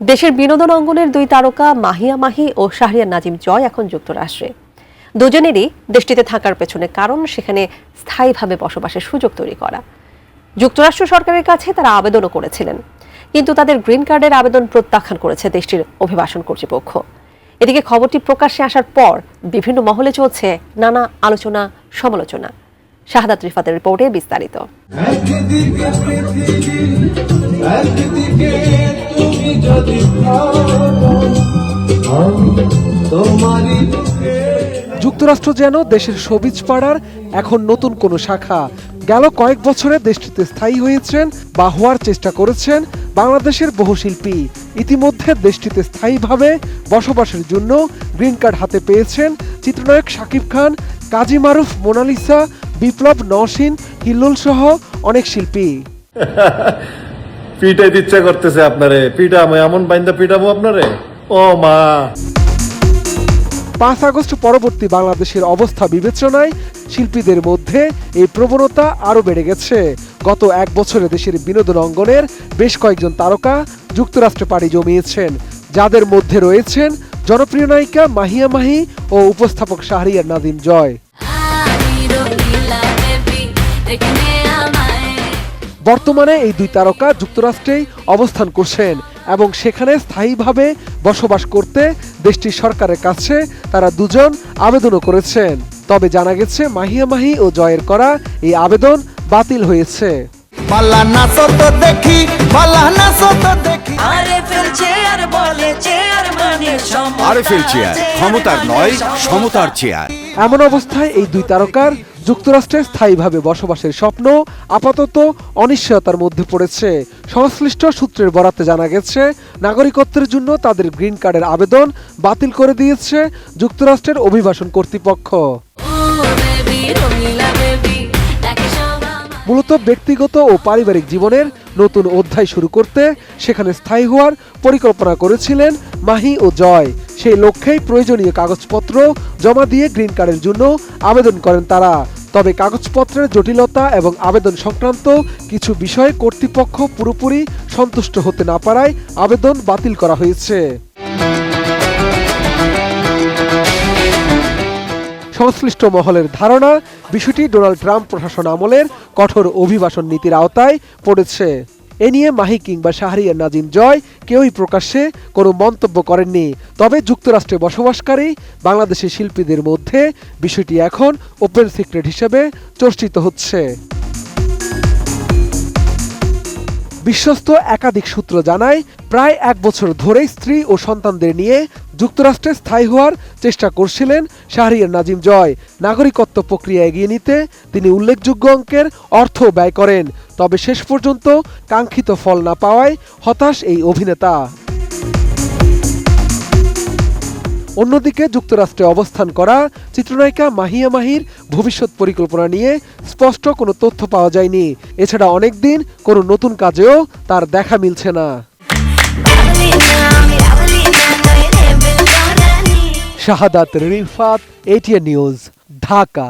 দেশের বিনোদন অঙ্গনের দুই তারকা মাহিয়া মাহি ও শাহরিয়ার নাজিম জয় এখন যুক্তরাষ্ট্রে। দুজনেরই দেশটিতে থাকার পেছনে কারণ সেখানে স্থায়ীভাবে বসবাসের সুযোগ তৈরি করা। যুক্তরাষ্ট্র সরকারের কাছে তারা আবেদনও করেছিলেন, কিন্তু তাদের গ্রিন কার্ডের আবেদন প্রত্যাখ্যান করেছে দেশটির অভিবাসন কর্তৃপক্ষ। এদিকে খবরটি প্রকাশ্যে আসার পর বিভিন্ন মহলে চলছে নানা আলোচনা সমালোচনা। শাহাদাত রিফাতের রিপোর্টে বিস্তারিত। যুক্তরাষ্ট্র যেন দেশের সবিজ পাড়ার এখন নতুন কোনো শাখা। গেল কয়েক বছরে দেশটিতে স্থায়ী হয়েছেন বা হওয়ার চেষ্টা করেছেন বাংলাদেশের বহু শিল্পী। ইতিমধ্যে দেশটিতে স্থায়ীভাবে বসবাসের জন্য গ্রিন কার্ড হাতে পেয়েছেন চিত্রনায়ক শাকিব খান, কাজী মারুফ, মোনালিসা, বিপ্লব, নওশীন, হিল্লোল সহ অনেক শিল্পী। পিটাইতে ইচ্ছা করতেছে আপনারে, পিটাবো এমন বাইন্দা পিটাবো আপনারে। ও মা। 5 আগস্ট পরবর্তী বাংলাদেশের অবস্থা বিবেচনায় শিল্পীদের মধ্যে এই প্রবণতা আরও বেড়ে গেছে। গত এক বছরে দেশের বিনোদন অঙ্গনের বেশ কয়েকজন তারকা যুক্তরাষ্ট্রে পাড়ি জমিয়েছেন, যাদের মধ্যে রয়েছেন জনপ্রিয় নায়িকা মাহিয়া মাহি ও উপস্থাপক শাহরিয়ার নাজিম জয়। বর্তমানে এই দুই তারকা যুক্তরাষ্ট্রেই অবস্থান করছেন এবং সেখানে স্থায়ীভাবে বসবাস করতে দেশটির সরকারের কাছে তারা দুজন আবেদনও করেছেন। তবে জানা গেছে মাহিয়া মাহি ও জয়ের করা এই আবেদন বাতিল হয়েছে। ক্ষমতার নয়, সমতার চেয়ার। এমন অবস্থায় এই দুই তারকার যুক্তরাষ্ট্রে স্থায়ীভাবে বসবাসের স্বপ্ন আপাতত অনিশ্চয়তার মধ্যে পড়েছে। সংশ্লিষ্ট সূত্রের বরাতে জানা গেছে, নাগরিকত্বের জন্য তাদের গ্রিন কার্ডের আবেদন বাতিল করে দিয়েছে যুক্তরাষ্ট্রের অভিবাসন কর্তৃপক্ষ। মূলত ব্যক্তিগত ও পারিবারিক জীবনের নতুন অধ্যায় শুরু করতে সেখানে স্থায়ী হওয়ার পরিকল্পনা করেছিলেন মাহি ও জয়। সেই লক্ষ্যেই প্রয়োজনীয় কাগজপত্র জমা দিয়ে গ্রিন কার্ডের জন্য আবেদন করেন তারা। তবে কাগজপত্রের জটিলতা এবং আবেদন সংক্রান্ত কিছু বিষয়ে কর্তৃপক্ষ পুরোপুরি সন্তুষ্ট হতে না পারায় আবেদন বাতিল করা হয়েছে। সংশ্লিষ্ট মহলের ধারণা, বিষয়টি ডোনাল্ড ট্রাম্প প্রশাসন আমলের কঠোর অভিবাসন নীতির আওতায় পড়েছে। এ নিয়ে মাহি কিংবা শাহরিয়ার নাজিম জয় কেউই প্রকাশ্যে কোনো মন্তব্য করেননি। তবে যুক্তরাষ্ট্রে বসবাসকারী বাংলাদেশি শিল্পীদের মধ্যে বিষয়টি এখন ওপেন সিক্রেট হিসেবে চর্চিত হচ্ছে। বিশ্বস্ত একাধিক সূত্র জানায়, প্রায় এক বছর ধরেই স্ত্রী ও সন্তানদের নিয়ে যুক্তরাষ্ট্রে স্থায়ী হওয়ার চেষ্টা করছিলেন শাহরিয়ার নাজিম জয়। নাগরিকত্ব প্রক্রিয়া এগিয়ে নিতে তিনি উল্লেখযোগ্য অঙ্কের অর্থ ব্যয় করেন। তবে শেষ পর্যন্ত কাঙ্ক্ষিত ফল না পাওয়ায় হতাশ এই অভিনেতা। অন্যদিকে যুক্তরাষ্ট্রে অবস্থান করা চিত্রনায়িকা মাহিয়া মাহির ভবিষ্যৎ পরিকল্পনা নিয়ে স্পষ্ট কোনো তথ্য পাওয়া যায়নি। এছাড়া অনেকদিন কোনো নতুন কাজেও তার দেখা মিলছে না। শাহাদাত রিফাত, ATN নিউজ, ঢাকা।